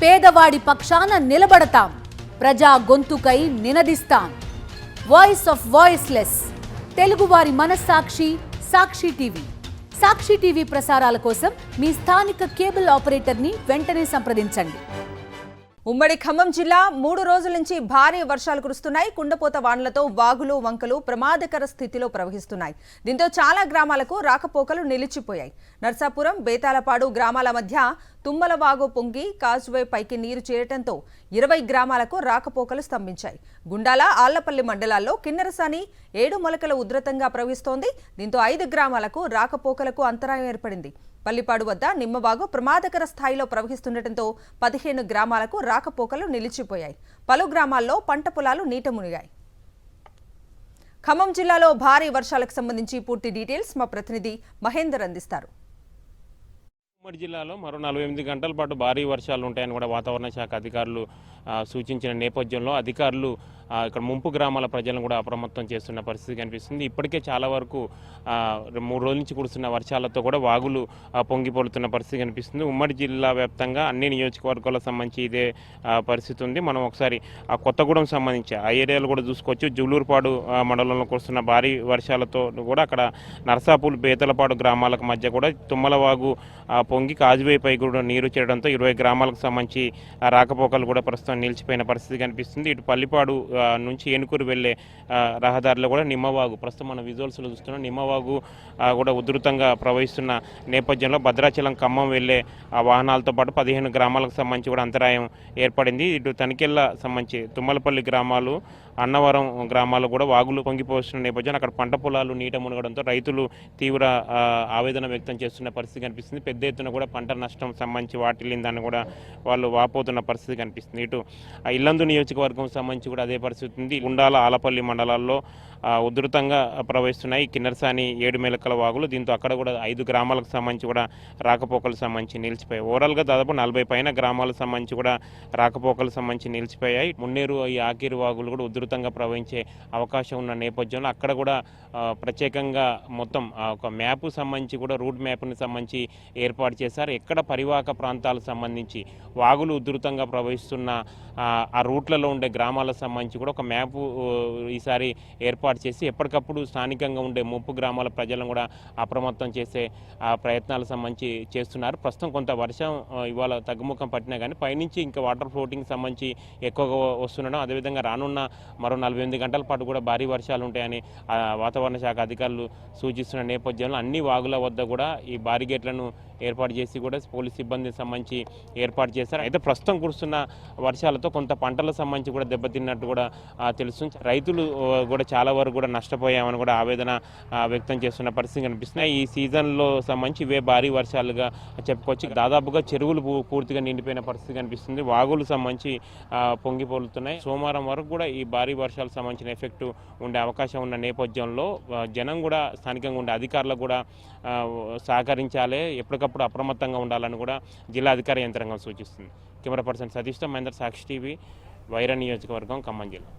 పేదవాడి పక్షాన నిలబడతాం, ప్రజా గొంతుకై నినదిస్తాం. వాయిస్ ఆఫ్ వాయిస్లెస్, తెలుగువారి మనస్సాక్షి సాక్షి టీవీ. సాక్షి టీవీ ప్రసారాల కోసం మీ స్థానిక కేబుల్ ఆపరేటర్ని వెంటనే సంప్రదించండి. ఉమ్మడి ఖమ్మం జిల్లా 3 రోజుల నుంచి భారీ వర్షాలు కురుస్తున్నాయి. కుండపోత వానలతో వాగులు వంకలు ప్రమాదకర స్థితిలో ప్రవహిస్తున్నాయి. దీంతో చాలా గ్రామాలకు రాకపోకలు నిలిచిపోయాయి. నర్సాపురం, బేతాలపాడు గ్రామాల మధ్య తుమ్మల వాగు పొంగి కాజ్వే పైకి నీరు చేరటంతో 20 గ్రామాలకు రాకపోకలు స్తంభించాయి. గుండాల, ఆళ్లపల్లి మండలాల్లో కిన్నెరసాని, ఏడుమొలకల ఉధృతంగా ప్రవహిస్తోంది. దీంతో 5 గ్రామాలకు రాకపోకలకు అంతరాయం ఏర్పడింది. పల్లిపాడు వద్ద నిమ్మవాగు ప్రమాదకర స్థాయిలో ప్రవహిస్తుండటంతో 15 గ్రామాలకు రాకపోకలు నిలిచిపోయాయి. పలు గ్రామాల్లో పంట పొలాలు నీట మునిగాయి. ఖమ్మం జిల్లాలో భారీ వర్షాలకు సంబంధించి పూర్తి డీటెయిల్స్ మా ప్రతినిధి మహేందర్ అందిస్తారు. ఉమ్మడి జిల్లాలో మరో 48 గంటల పాటు భారీ వర్షాలు ఉంటాయని కూడా వాతావరణ శాఖ అధికారులు సూచించిన నేపథ్యంలో అధికారులు ఇక్కడ ముంపు గ్రామాల ప్రజలను కూడా అప్రమత్తం చేస్తున్న పరిస్థితి కనిపిస్తుంది. ఇప్పటికే చాలా వరకు 3 రోజుల నుంచి కురుస్తున్న వర్షాలతో కూడా వాగులు పొంగిపోలుతున్న పరిస్థితి కనిపిస్తుంది. ఉమ్మడి జిల్లా వ్యాప్తంగా అన్ని నియోజకవర్గాలకు సంబంధించి ఇదే పరిస్థితి ఉంది. మనం ఒకసారి ఆ కొత్తగూడెం సంబంధించి ఆ ఏరియాలు కూడా చూసుకోవచ్చు. జులూరుపాడు మండలంలో కురుస్తున్న భారీ వర్షాలతో కూడా అక్కడ నర్సాపూల్, బేతలపాడు గ్రామాలకు మధ్య కూడా తుమ్మలవాగు పొంగి కాజువేపై కూడా నీరు చేరడంతో 20 గ్రామాలకు సంబంధించి రాకపోకలు కూడా ప్రస్తుతం నిలిచిపోయిన పరిస్థితి కనిపిస్తుంది. ఇటు పల్లిపాడు నుంచి ఏనుకూరు వెళ్లే రహదారిలో కూడా నిమ్మవాగు, ప్రస్తుతం మన విజువల్స్లో చూస్తున్నాం, నిమ్మవాగు కూడా ఉధృతంగా ప్రవహిస్తున్న నేపథ్యంలో భద్రాచలం, ఖమ్మం వెళ్లే వాహనాలతో పాటు 15 గ్రామాలకు సంబంధించి కూడా అంతరాయం ఏర్పడింది. ఇటు తనికెళ్ళ సంబంధించి తుమ్మలపల్లి గ్రామాలు, అన్నవరం గ్రామాలు కూడా వాగులు పొంగిపోతున్న నేపథ్యంలో అక్కడ పంట పొలాలు నీట మునగడంతో రైతులు తీవ్ర ఆవేదన వ్యక్తం చేస్తున్న పరిస్థితి కనిపిస్తుంది. పెద్ద ఎత్తున కూడా పంట నష్టం సంబంధించి వాటిల్లిందని కూడా వాళ్ళు వాపోతున్న పరిస్థితి కనిపిస్తుంది. ఇటు ఇల్లందు నియోజకవర్గం సంబంధించి కూడా అదే పరిస్థితి ఉంది. గుండాల, ఆలపల్లి మండలాల్లో ఉధృతంగా ప్రవహిస్తున్నాయి కిన్నెరసాని, ఏడుమెలకల వాగులు. దీంతో అక్కడ కూడా 5 గ్రామాలకు సంబంధించి కూడా రాకపోకలకు సంబంధించి నిలిచిపోయాయి. ఓవరాల్గా దాదాపు 40 పైన గ్రామాలకు సంబంధించి కూడా రాకపోకలకు సంబంధించి నిలిచిపోయాయి. మున్నేరు, ఈ ఆకిరి వాగులు కూడా ఉధృతంగా ప్రవహించే అవకాశం ఉన్న నేపథ్యంలో అక్కడ కూడా ప్రత్యేకంగా మొత్తం ఒక మ్యాప్ సంబంధించి కూడా రూట్ మ్యాప్ని సంబంధించి ఏర్పాటు చేశారు. ఎక్కడ పరివాహక ప్రాంతాలకు సంబంధించి వాగులు ఉధృతంగా ప్రవహిస్తున్న ఆ రూట్లలో ఉండే గ్రామాలకు సంబంధించి కూడా ఒక మ్యాప్ ఈసారి ఏర్పాటు చేసి ఎప్పటికప్పుడు స్థానికంగా ఉండే ముంపు గ్రామాల ప్రజలను కూడా అప్రమత్తం చేసే ప్రయత్నాలకు సంబంధించి చేస్తున్నారు. ప్రస్తుతం కొంత వర్షం ఇవాళ తగ్గుముఖం పట్టినా కానీ పైనుంచి ఇంకా వాటర్ ఫ్లోటింగ్ సంబంధించి ఎక్కువగా వస్తుండడం, అదేవిధంగా రానున్న మరో 48 గంటల పాటు కూడా భారీ వర్షాలు ఉంటాయని వాతావరణ శాఖ అధికారులు సూచిస్తున్న నేపథ్యంలో అన్ని వాగుల వద్ద కూడా ఈ బారిగేట్లను ఏర్పాటు చేసి కూడా పోలీస్ సిబ్బందికి సంబంధించి ఏర్పాటు చేశారు. అయితే ప్రస్తుతం కురుస్తున్న వర్షాలతో కొంత పంటలకు సంబంధించి కూడా దెబ్బతిన్నట్టు కూడా తెలుస్తుంది. రైతులు కూడా చాలా వరకు కూడా నష్టపోయామని కూడా ఆవేదన వ్యక్తం చేస్తున్న పరిస్థితి కనిపిస్తున్నాయి. ఈ సీజన్లో సంబంధించి ఇవే భారీ వర్షాలుగా చెప్పుకోవచ్చు. దాదాపుగా చెరువులు పూర్తిగా నిండిపోయిన పరిస్థితి కనిపిస్తుంది. వాగులు సంబంధించి పొంగిపోలుతున్నాయి. సోమవారం వరకు కూడా ఈ భారీ వర్షాలకు సంబంధించిన ఎఫెక్ట్ ఉండే అవకాశం ఉన్న నేపథ్యంలో జనం కూడా స్థానికంగా ఉండే అధికారులకు కూడా సహకరించాలి, ఎప్పటికప్పుడు అప్రమత్తంగా ఉండాలని కూడా జిల్లా అధికార యంత్రాంగం సూచిస్తుంది. కెమెరా పర్సన్ సతీష్తో మహేందర్, సాక్షి టీవీ, వైరా నియోజకవర్గం, ఖమ్మం జిల్లా.